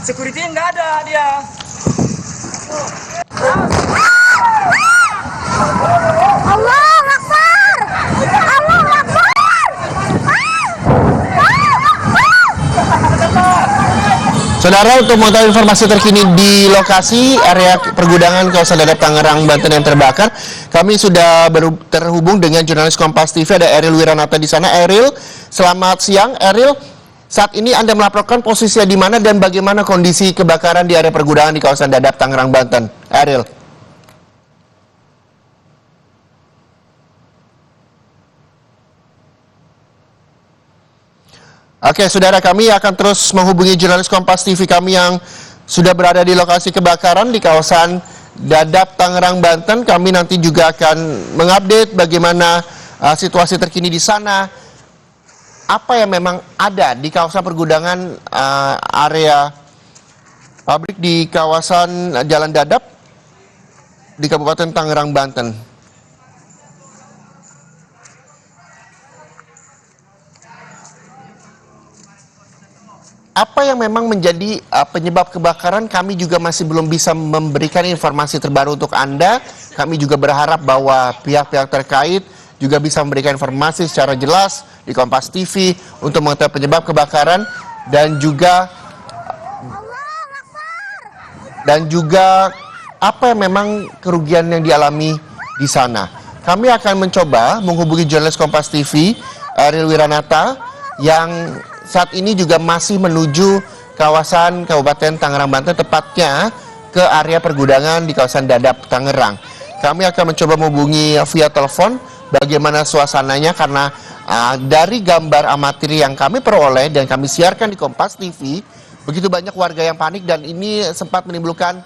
Security nggak ada dia. Allah Akbar! Allah Akbar! Saudara, untuk mengetahui informasi terkini di lokasi area pergudangan kawasan Dadap Tangerang, Banten yang terbakar, kami sudah terhubung dengan jurnalis Kompas TV, ada Eril Wiranata di sana. Eril, selamat siang. Eril, saat ini Anda melaporkan posisinya di mana dan bagaimana kondisi kebakaran di area pergudangan di kawasan Dadap Tangerang, Banten? Eril. Oke, saudara, kami akan terus menghubungi jurnalis Kompas TV kami yang sudah berada di lokasi kebakaran di kawasan Dadap Tangerang, Banten. Kami nanti juga akan mengupdate bagaimana situasi terkini di sana. Apa yang memang ada di kawasan pergudangan area pabrik di kawasan Jalan Dadap di Kabupaten Tangerang, Banten. Apa yang memang menjadi penyebab kebakaran, kami juga masih belum bisa memberikan informasi terbaru untuk Anda. Kami juga berharap bahwa pihak-pihak terkait juga bisa memberikan informasi secara jelas di Kompas TV untuk mengetahui penyebab kebakaran dan juga apa yang memang kerugian yang dialami di sana. Kami akan mencoba menghubungi jurnalis Kompas TV, Eril Wiranata, yang saat ini juga masih menuju kawasan Kabupaten Tangerang, Banten, tepatnya ke area pergudangan di kawasan Dadap Tangerang. Kami akan mencoba menghubungi via telepon bagaimana suasananya, karena dari gambar amatir yang kami peroleh dan kami siarkan di Kompas TV, begitu banyak warga yang panik dan ini sempat menimbulkan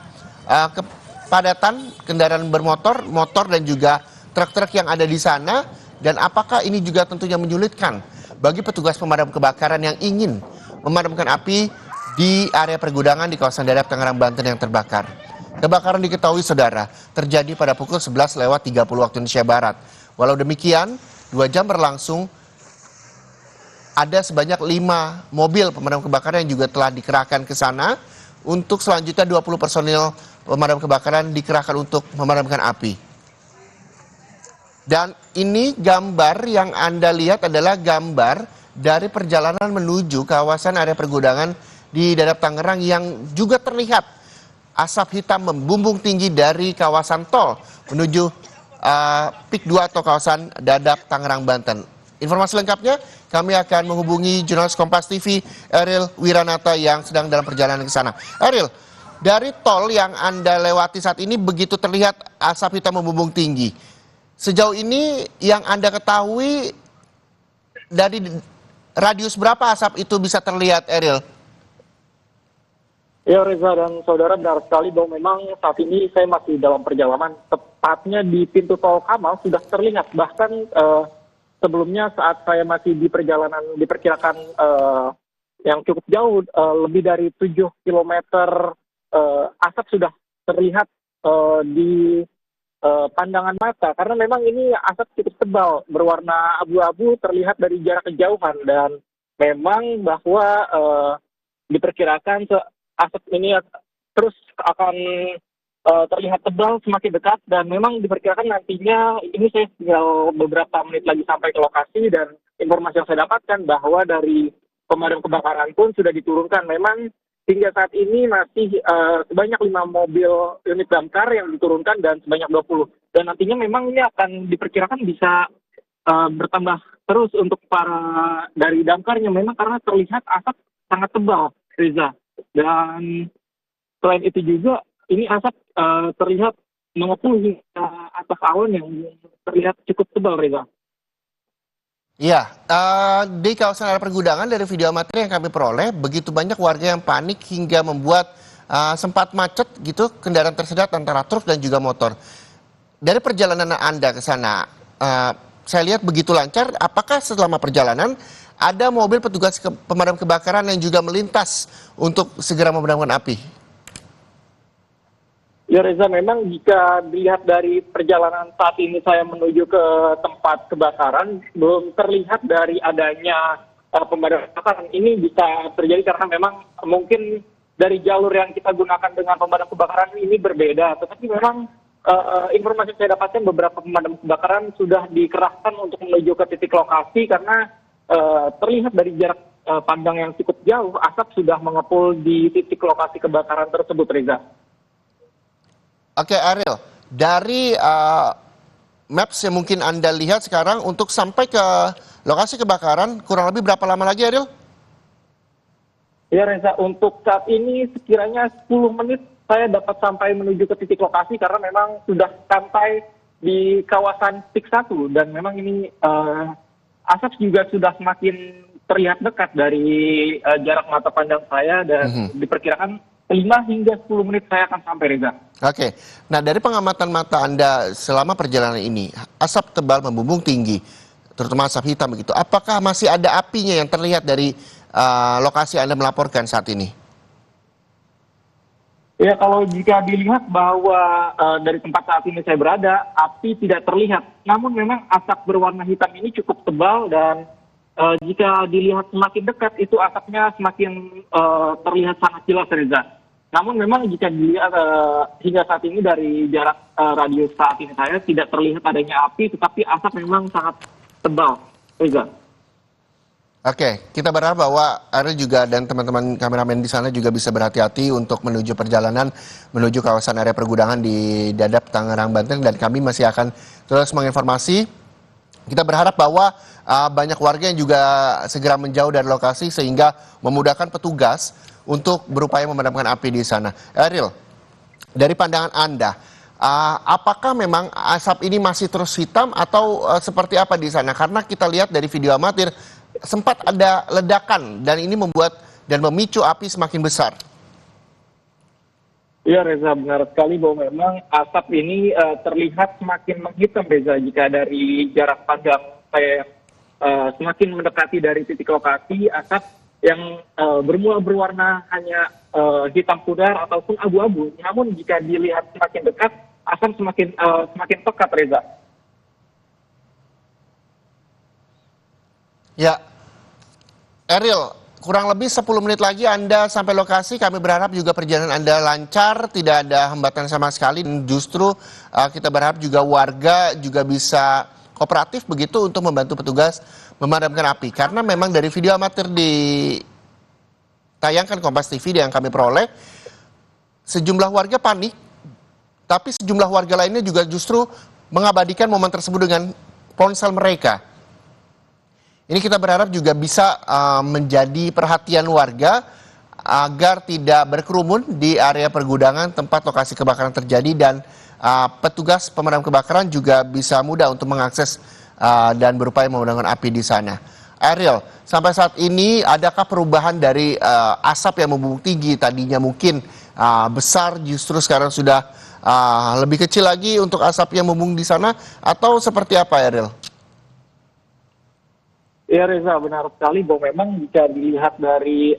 kepadatan kendaraan bermotor, motor dan juga truk-truk yang ada di sana. Dan apakah ini juga tentunya menyulitkan bagi petugas pemadam kebakaran yang ingin memadamkan api di area pergudangan di kawasan Dadap Tangerang, Banten yang terbakar. Kebakaran diketahui, saudara, terjadi pada pukul 11:30 waktu Indonesia Barat. Walau demikian, 2 jam berlangsung, ada sebanyak 5 mobil pemadam kebakaran yang juga telah dikerahkan ke sana. Untuk selanjutnya 20 personil pemadam kebakaran dikerahkan untuk memadamkan api. Dan ini gambar yang Anda lihat adalah gambar dari perjalanan menuju kawasan area pergudangan di Dadap Tangerang yang juga terlihat asap hitam membumbung tinggi dari kawasan tol menuju PIK 2 atau kawasan Dadap Tangerang, Banten. Informasi lengkapnya kami akan menghubungi jurnalis Kompas TV Eril Wiranata yang sedang dalam perjalanan ke sana. Eril, dari tol yang Anda lewati saat ini begitu terlihat asap hitam membumbung tinggi. Sejauh ini yang Anda ketahui dari radius berapa asap itu bisa terlihat, Eril? Ya, Reza dan saudara, benar sekali bahwa memang saat ini saya masih dalam perjalanan, tepatnya di pintu tol Kamal sudah terlihat. Bahkan sebelumnya saat saya masih di perjalanan diperkirakan yang cukup jauh, lebih dari 7 kilometer asap sudah terlihat di pandangan mata, karena memang ini asap cukup tebal berwarna abu-abu terlihat dari jarak kejauhan, dan memang bahwa diperkirakan asap ini terus akan terlihat tebal semakin dekat, dan memang diperkirakan nantinya ini saya tinggal beberapa menit lagi sampai ke lokasi, dan informasi yang saya dapatkan bahwa dari pemadam kebakaran pun sudah diturunkan. Memang hingga saat ini masih sebanyak 5 mobil unit damkar yang diturunkan dan sebanyak 20. Dan nantinya memang ini akan diperkirakan bisa bertambah terus untuk para dari damkarnya, memang karena terlihat asap sangat tebal, Reza. Dan selain itu juga ini asap terlihat mengepul hingga atas awan yang terlihat cukup tebal, Reza. Ya, di kawasan area pergudangan dari video amatir yang kami peroleh, begitu banyak warga yang panik hingga membuat sempat macet gitu kendaraan tersedat antara truk dan juga motor. Dari perjalanan Anda ke sana, saya lihat begitu lancar. Apakah selama perjalanan ada mobil petugas pemadam kebakaran yang juga melintas untuk segera memadamkan api? Ya Reza, memang jika dilihat dari perjalanan saat ini saya menuju ke tempat kebakaran, belum terlihat dari adanya pemadam kebakaran. Ini bisa terjadi karena memang mungkin dari jalur yang kita gunakan dengan pemadam kebakaran ini berbeda. Tetapi memang informasi yang saya dapatkan, beberapa pemadam kebakaran sudah dikerahkan untuk menuju ke titik lokasi karena terlihat dari jarak pandang yang cukup jauh, asap sudah mengepul di titik lokasi kebakaran tersebut, Reza. Oke, Ariel, dari maps yang mungkin Anda lihat sekarang untuk sampai ke lokasi kebakaran kurang lebih berapa lama lagi, Ariel? Ya Reza, untuk saat ini sekiranya 10 menit saya dapat sampai menuju ke titik lokasi karena memang sudah sampai di kawasan tik 1 dan memang ini asap juga sudah semakin terlihat dekat dari jarak mata pandang saya dan diperkirakan 5 hingga 10 menit saya akan sampai, Reza. Oke, nah dari pengamatan mata Anda selama perjalanan ini, asap tebal membumbung tinggi, terutama asap hitam begitu. Apakah masih ada apinya yang terlihat dari lokasi Anda melaporkan saat ini? Ya, kalau jika dilihat bahwa dari tempat saat ini saya berada, api tidak terlihat. Namun memang asap berwarna hitam ini cukup tebal dan jika dilihat semakin dekat itu asapnya semakin terlihat sangat jelas, Reza. Namun memang jika dilihat hingga saat ini dari jarak radius saat ini saya tidak terlihat adanya api, tetapi asap memang sangat tebal, Reza. Oke, kita berharap bahwa Ariel juga dan teman-teman kameramen di sana juga bisa berhati-hati untuk menuju perjalanan menuju kawasan area pergudangan di Dadap, Tangerang, Banten, dan kami masih akan terus menginformasi. Kita berharap bahwa banyak warga yang juga segera menjauh dari lokasi sehingga memudahkan petugas untuk berupaya memadamkan api di sana. Ariel, dari pandangan Anda, apakah memang asap ini masih terus hitam atau seperti apa di sana? Karena kita lihat dari video amatir sempat ada ledakan dan ini membuat dan memicu api semakin besar. Ya Reza, benar sekali bahwa memang asap ini terlihat semakin menghitam, Reza, jika dari jarak pandang saya semakin mendekati dari titik lokasi, asap yang bermula berwarna hanya hitam pudar ataupun abu-abu. Namun jika dilihat semakin dekat, asap semakin pekat, Reza. Ya, Ariel, kurang lebih 10 menit lagi Anda sampai lokasi. Kami berharap juga perjalanan Anda lancar, tidak ada hambatan sama sekali. Dan justru kita berharap juga warga juga bisa kooperatif begitu untuk membantu petugas memadamkan api. Karena memang dari video amatir ditayangkan Kompas TV yang kami peroleh, sejumlah warga panik, tapi sejumlah warga lainnya juga justru mengabadikan momen tersebut dengan ponsel mereka. Ini kita berharap juga bisa menjadi perhatian warga agar tidak berkerumun di area pergudangan tempat lokasi kebakaran terjadi dan petugas pemadam kebakaran juga bisa mudah untuk mengakses dan berupaya memadamkan api di sana. Ariel, sampai saat ini adakah perubahan dari asap yang membumbung tinggi tadinya mungkin besar justru sekarang sudah lebih kecil lagi untuk asap yang membumbung di sana atau seperti apa, Ariel? Ya Reza, benar sekali bahwa memang jika dilihat dari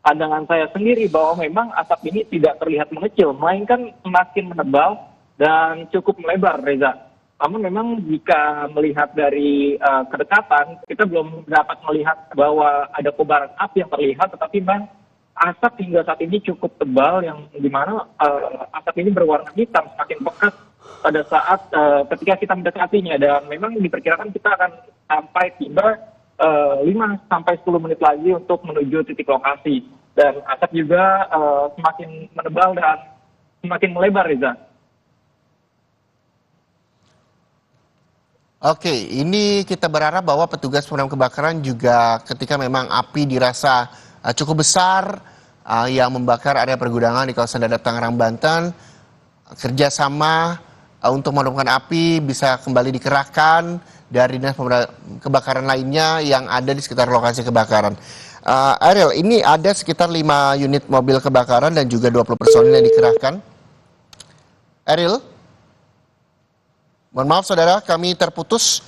pandangan saya sendiri bahwa memang asap ini tidak terlihat mengecil, melainkan semakin menebal dan cukup melebar, Reza. Namun memang jika melihat dari kedekatan, kita belum dapat melihat bahwa ada kobaran api yang terlihat, tetapi memang asap hingga saat ini cukup tebal yang dimana asap ini berwarna hitam, semakin pekat pada saat ketika kita mendekatinya, dan memang diperkirakan kita akan sampai tiba 5 sampai 10 menit lagi untuk menuju titik lokasi, dan asap juga semakin menebal dan semakin melebar, Reza. Oke, ini kita berharap bahwa petugas pemadam kebakaran juga ketika memang api dirasa cukup besar yang membakar area pergudangan di kawasan Dadap, Tangerang, Banten, kerjasama untuk memadamkan api bisa kembali dikerahkan dari dinas pemadam kebakaran lainnya yang ada di sekitar lokasi kebakaran. Ariel, ini ada sekitar 5 unit mobil kebakaran dan juga 20 personil yang dikerahkan. Ariel? Mohon maaf saudara, kami terputus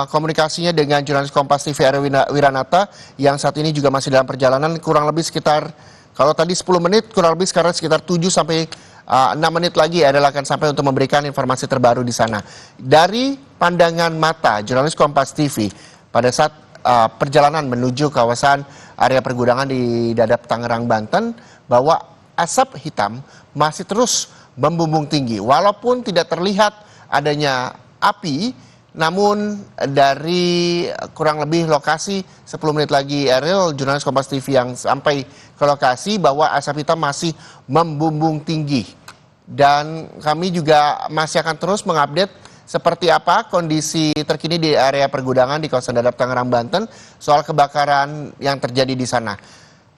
komunikasinya dengan jurnalis Kompas TV Ariel Wiranata yang saat ini juga masih dalam perjalanan kurang lebih sekitar Kalau tadi 10 menit, kurang lebih sekarang sekitar 7 sampai 6 menit lagi Ariel akan sampai untuk memberikan informasi terbaru di sana. Dari pandangan mata jurnalis Kompas TV pada saat perjalanan menuju kawasan area pergudangan di Dadap, Tangerang, Banten, bahwa asap hitam masih terus membumbung tinggi. Walaupun tidak terlihat adanya api, namun dari kurang lebih lokasi 10 menit lagi Ariel, jurnalis Kompas TV yang sampai ke lokasi, bahwa asap hitam masih membumbung tinggi. Dan kami juga masih akan terus mengupdate seperti apa kondisi terkini di area pergudangan di kawasan Dadap, Tangerang, Banten soal kebakaran yang terjadi di sana.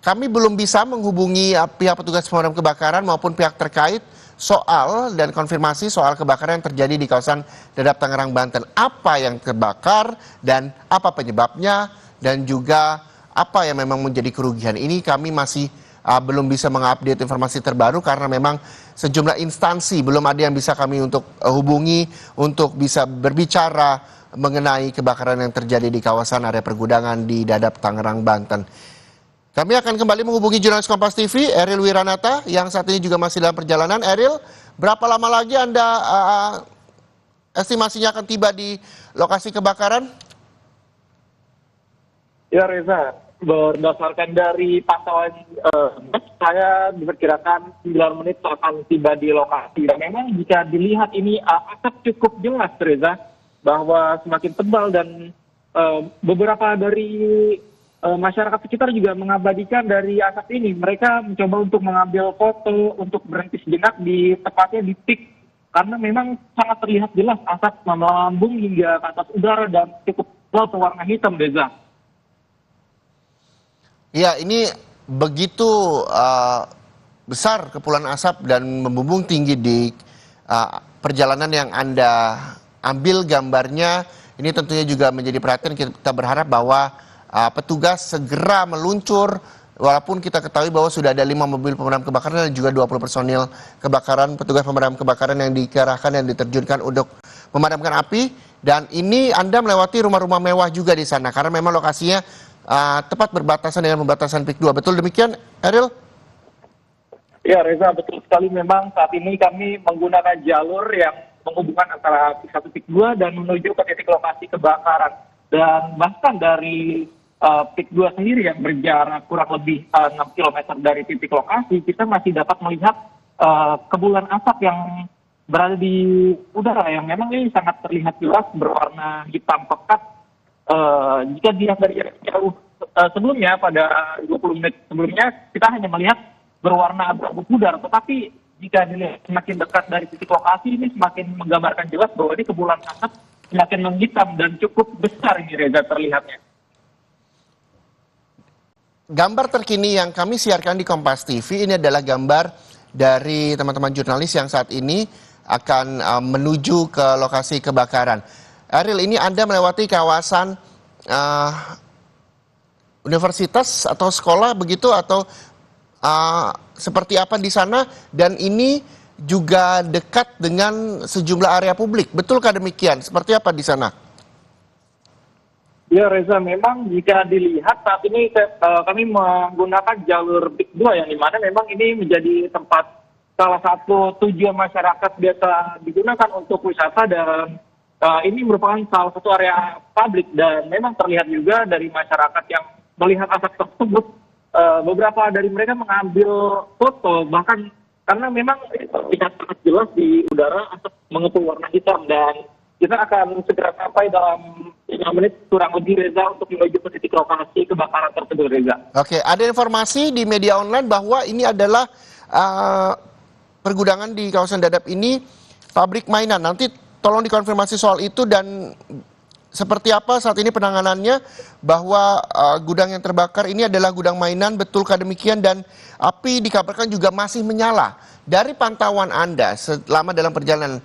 Kami belum bisa menghubungi pihak petugas pemadam kebakaran maupun pihak terkait soal dan konfirmasi soal kebakaran yang terjadi di kawasan Dadap, Tangerang, Banten. Apa yang terbakar dan apa penyebabnya dan juga apa yang memang menjadi kerugian ini kami masih belum bisa mengupdate informasi terbaru karena memang sejumlah instansi belum ada yang bisa kami untuk hubungi untuk bisa berbicara mengenai kebakaran yang terjadi di kawasan area pergudangan di Dadap, Tangerang, Banten. Kami akan kembali menghubungi jurnalis Kompas TV, Ariel Wiranata, yang saat ini juga masih dalam perjalanan. Ariel, berapa lama lagi Anda estimasinya akan tiba di lokasi kebakaran? Ya Reza, berdasarkan dari pantauan saya diperkirakan 9 menit akan tiba di lokasi. Dan memang jika dilihat ini asap cukup jelas Reza, bahwa semakin tebal dan beberapa dari masyarakat sekitar juga mengabadikan dari asap ini. Mereka mencoba untuk mengambil foto, untuk berhenti sejenak di tepatnya di pik. Karena memang sangat terlihat jelas asap melambung hingga ke atas udara dan cukup tebal berwarna hitam, Reza. Ya, ini begitu besar kepulan asap dan membumbung tinggi di perjalanan yang Anda ambil gambarnya. Ini tentunya juga menjadi perhatian. Kita berharap bahwa petugas segera meluncur, walaupun kita ketahui bahwa sudah ada 5 mobil pemadam kebakaran dan juga 20 personil kebakaran, petugas pemadam kebakaran yang dikerahkan dan diterjunkan untuk memadamkan api. Dan ini Anda melewati rumah-rumah mewah juga di sana, karena memang lokasinya tepat berbatasan dengan pembatasan PIK 2. Betul demikian, Ariel? Ya Reza, betul sekali. Memang saat ini kami menggunakan jalur yang menghubungkan antara PIK 1 PIK 2 dan menuju ke titik lokasi kebakaran. Dan bahkan dari PIK 2 sendiri yang berjarak kurang lebih 6 km dari titik lokasi, kita masih dapat melihat kepulan asap yang berada di udara yang memang ini sangat terlihat jelas berwarna hitam pekat. Jika dilihat dari jauh sebelumnya, pada 20 menit sebelumnya, kita hanya melihat berwarna abu-abu pudar. Tetapi jika dilihat semakin dekat dari titik lokasi, ini semakin menggambarkan jelas bahwa ini kepulan asap semakin menghitam dan cukup besar ini, Reza, terlihatnya. Gambar terkini yang kami siarkan di Kompas TV ini adalah gambar dari teman-teman jurnalis yang saat ini akan menuju ke lokasi kebakaran. Ariel, ini Anda melewati kawasan universitas atau sekolah begitu, atau seperti apa di sana, dan ini juga dekat dengan sejumlah area publik. Betulkah demikian? Seperti apa di sana? Ya Reza, memang jika dilihat saat ini kami menggunakan jalur PIK 2 yang dimana memang ini menjadi tempat salah satu tujuan masyarakat biasa digunakan untuk wisata, dan ini merupakan salah satu area publik. Dan memang terlihat juga dari masyarakat yang melihat asap tersebut, beberapa dari mereka mengambil foto, bahkan karena memang terlihat sangat jelas di udara asap mengepul warna hitam. Dan kita akan segera sampai dalam 5 menit kurang lebih, Reza, untuk menuju ke titik lokasi kebakaran tersebut, Reza. Oke, ada informasi di media online bahwa ini adalah pergudangan di kawasan Dadap ini pabrik mainan. Nanti tolong dikonfirmasi soal itu dan seperti apa saat ini penanganannya, bahwa gudang yang terbakar ini adalah gudang mainan. Betulkah demikian? Dan api dikabarkan juga masih menyala. Dari pantauan Anda selama dalam perjalanan,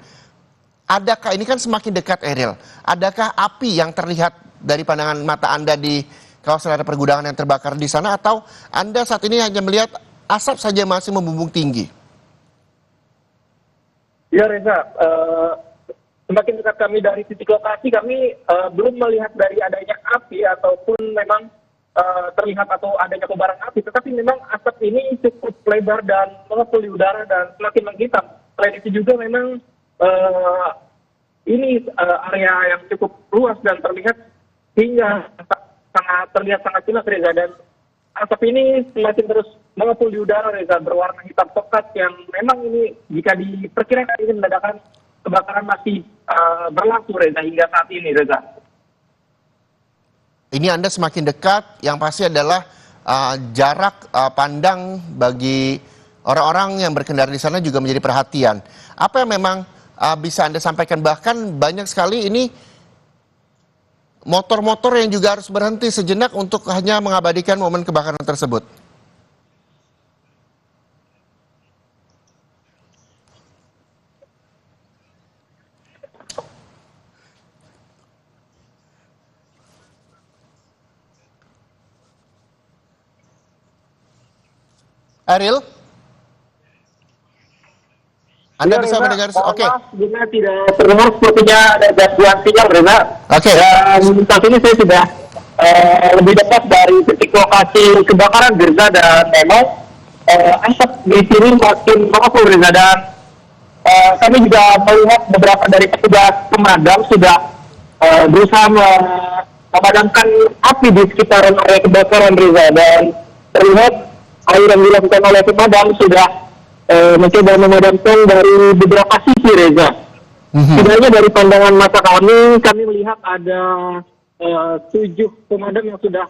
adakah, ini kan semakin dekat Ariel, adakah api yang terlihat dari pandangan mata Anda di kawasan area pergudangan yang terbakar di sana, atau Anda saat ini hanya melihat asap saja masih membumbung tinggi? Ya Reza, semakin dekat kami dari titik lokasi, kami belum melihat dari adanya api ataupun memang terlihat atau adanya kobaran api, tetapi memang asap ini cukup lebar dan mengepul di udara dan semakin menghitam. Selain itu juga memang ini area yang cukup luas dan terlihat hingga terlihat sangat jelas, Reza, dan asap ini semakin terus mengepul di udara, Reza, berwarna hitam pekat yang memang ini jika diperkirakan ini menandakan kebakaran masih berlangsung, Reza, hingga saat ini, Reza. Ini Anda semakin dekat, yang pasti adalah jarak pandang bagi orang-orang yang berkendara di sana juga menjadi perhatian. Apa yang memang bisa Anda sampaikan? Bahkan banyak sekali ini motor-motor yang juga harus berhenti sejenak untuk hanya mengabadikan momen kebakaran tersebut. Ariel? Anda bisa mendengar? Oke. Jika tidak terdengar sepertinya ada gangguan sinyal, Reza. Oke. Dan saat ini saya sudah lebih dekat dari titik lokasi kebakaran, Reza, dan memang asap di sini makin mengepul, Reza, dan kami juga melihat beberapa dari petugas pemadam sudah berusaha memadamkan api di sekitaran area kebakaran, Reza, dan terlihat air yang dilakukan oleh pemadam sudah mencoba memadamkan dari beberapa sisi, Reza. Sebenarnya dari pandangan mata kami melihat ada 7 pemadam yang sudah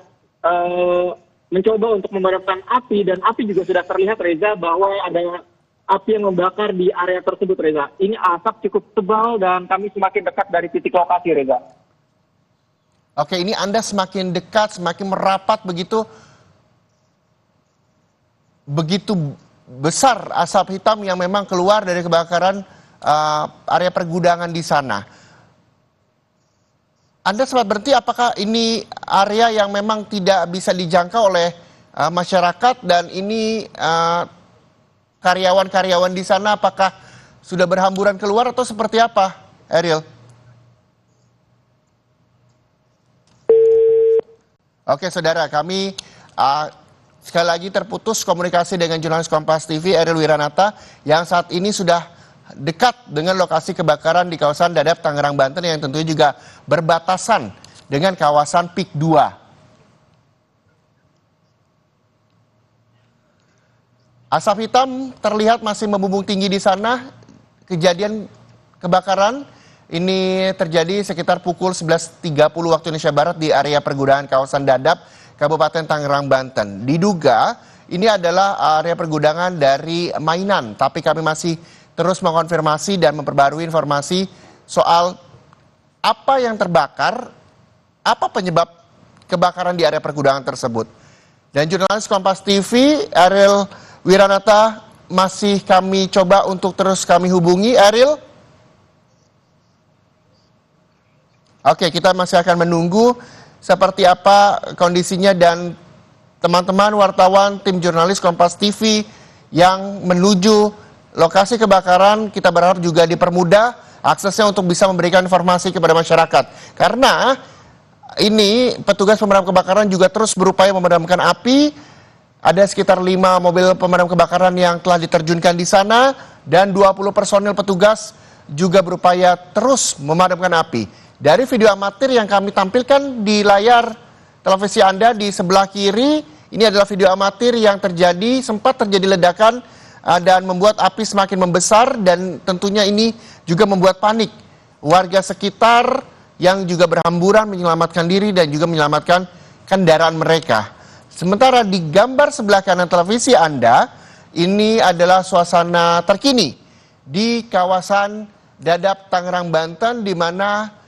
mencoba untuk memadamkan api, dan api juga sudah terlihat, Reza, bahwa ada api yang membakar di area tersebut, Reza. Ini asap cukup tebal dan kami semakin dekat dari titik lokasi, Reza. Oke, ini Anda semakin dekat, semakin merapat begitu besar asap hitam yang memang keluar dari kebakaran area pergudangan di sana. Anda sempat berhenti, apakah ini area yang memang tidak bisa dijangkau oleh masyarakat, dan ini karyawan-karyawan di sana apakah sudah berhamburan keluar atau seperti apa, Ariel? Oke, saudara, kami sekali lagi terputus komunikasi dengan jurnalis Kompas TV Ariel Wiranata yang saat ini sudah dekat dengan lokasi kebakaran di kawasan Dadap, Tangerang, Banten, yang tentunya juga berbatasan dengan kawasan PIK 2. Asap hitam terlihat masih membumbung tinggi di sana. Kejadian kebakaran ini terjadi sekitar pukul 11.30 waktu Indonesia Barat di area pergudangan kawasan Dadap, Kabupaten Tangerang, Banten. Diduga ini adalah area pergudangan dari mainan, tapi kami masih terus mengonfirmasi dan memperbarui informasi soal apa yang terbakar, apa penyebab kebakaran di area pergudangan tersebut. Dan jurnalis Kompas TV Ariel Wiranata masih kami coba untuk terus kami hubungi. Ariel? Oke, kita masih akan menunggu seperti apa kondisinya, dan teman-teman wartawan tim jurnalis Kompas TV yang menuju lokasi kebakaran kita berharap juga dipermudah aksesnya untuk bisa memberikan informasi kepada masyarakat. Karena ini petugas pemadam kebakaran juga terus berupaya memadamkan api. Ada sekitar 5 mobil pemadam kebakaran yang telah diterjunkan di sana, dan 20 personil petugas juga berupaya terus memadamkan api. Dari video amatir yang kami tampilkan di layar televisi Anda di sebelah kiri, ini adalah video amatir yang sempat terjadi ledakan dan membuat api semakin membesar, dan tentunya ini juga membuat panik warga sekitar yang juga berhamburan menyelamatkan diri dan juga menyelamatkan kendaraan mereka. Sementara di gambar sebelah kanan televisi Anda, ini adalah suasana terkini di kawasan Dadap, Tangerang, Banten, di mana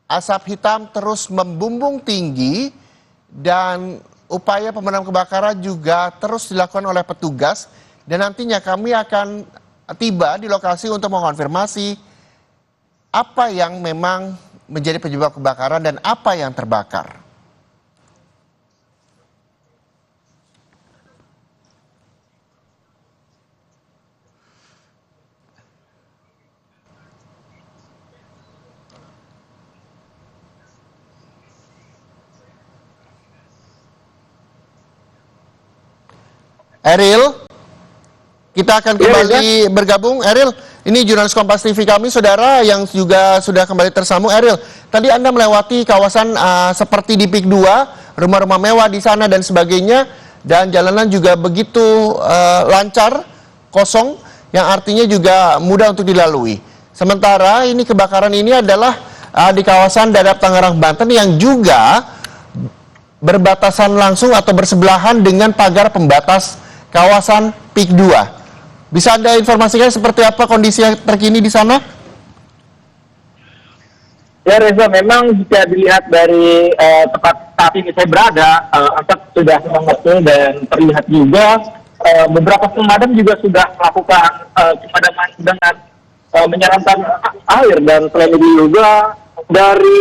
asap hitam terus membumbung tinggi dan upaya pemadam kebakaran juga terus dilakukan oleh petugas, dan nantinya kami akan tiba di lokasi untuk mengonfirmasi apa yang memang menjadi penyebab kebakaran dan apa yang terbakar. Eril, kita akan kembali bergabung. Eril, ini jurnalis Kompas TV kami, saudara yang juga sudah kembali tersambung. Eril, tadi Anda melewati kawasan seperti di PIK 2, rumah-rumah mewah di sana dan sebagainya, dan jalanan juga begitu lancar, kosong, yang artinya juga mudah untuk dilalui. Sementara ini kebakaran ini adalah di kawasan Dadap Tangerang, Banten yang juga berbatasan langsung atau bersebelahan dengan pagar pembatas kawasan PIK 2. Bisa Anda informasikan seperti apa kondisi terkini di sana? Ya Reza, memang jika dilihat dari tempat saat ini saya berada, asap sudah mengepul dan terlihat juga beberapa pemadam juga sudah melakukan pemadaman dengan menyarankan air, dan selain itu juga dari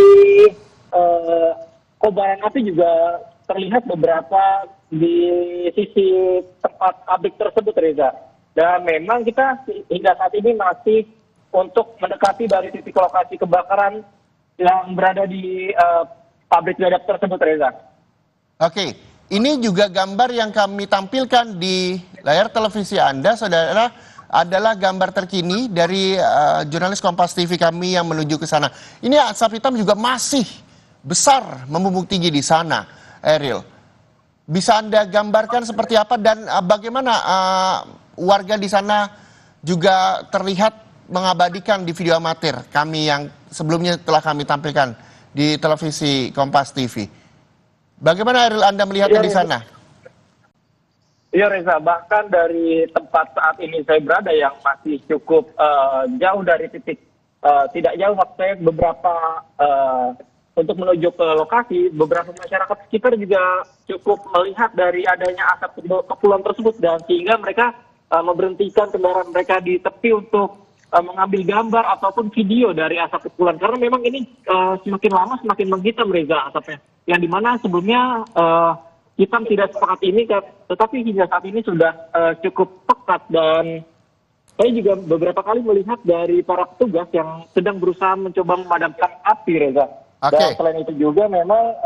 kobaran api juga terlihat beberapa di sisi tempat pabrik tersebut, Reza. Dan memang kita hingga saat ini masih untuk mendekati dari titik lokasi kebakaran yang berada di pabrik Dadap tersebut, Reza. Oke, ini juga gambar yang kami tampilkan di layar televisi Anda, saudara, adalah gambar terkini dari jurnalis Kompas TV kami yang menuju ke sana. Ini asap hitam juga masih besar membumbung tinggi di sana, Eril. Bisa Anda gambarkan seperti apa dan bagaimana warga di sana juga terlihat mengabadikan di video amatir kami yang sebelumnya telah kami tampilkan di televisi Kompas TV. Bagaimana Eril Anda melihatnya di sana? Iya Reza, bahkan dari tempat saat ini saya berada yang masih cukup jauh dari titik, tidak jauh maksudnya beberapa untuk menuju ke lokasi, beberapa masyarakat sekitar juga cukup melihat dari adanya asap kepulan tersebut, dan sehingga mereka memberhentikan kendaraan mereka di tepi untuk mengambil gambar ataupun video dari asap kepulan, karena memang ini semakin lama semakin menghitam, Reza, asapnya. Yang dimana sebelumnya hitam tidak sepekat ini, tetapi hingga saat ini sudah cukup pekat, dan saya juga beberapa kali melihat dari para petugas yang sedang berusaha mencoba memadamkan api, Reza. Dan selain itu juga memang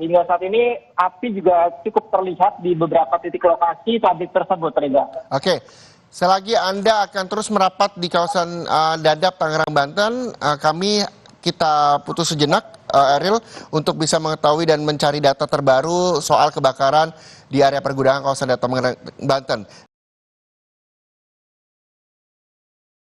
hingga saat ini api juga cukup terlihat di beberapa titik lokasi pabrik tersebut, Reza. Oke, selagi Anda akan terus merapat di kawasan Dadap, Tangerang, Banten, kita putus sejenak, Eril, untuk bisa mengetahui dan mencari data terbaru soal kebakaran di area pergudangan kawasan Dadap, Tangerang, Banten.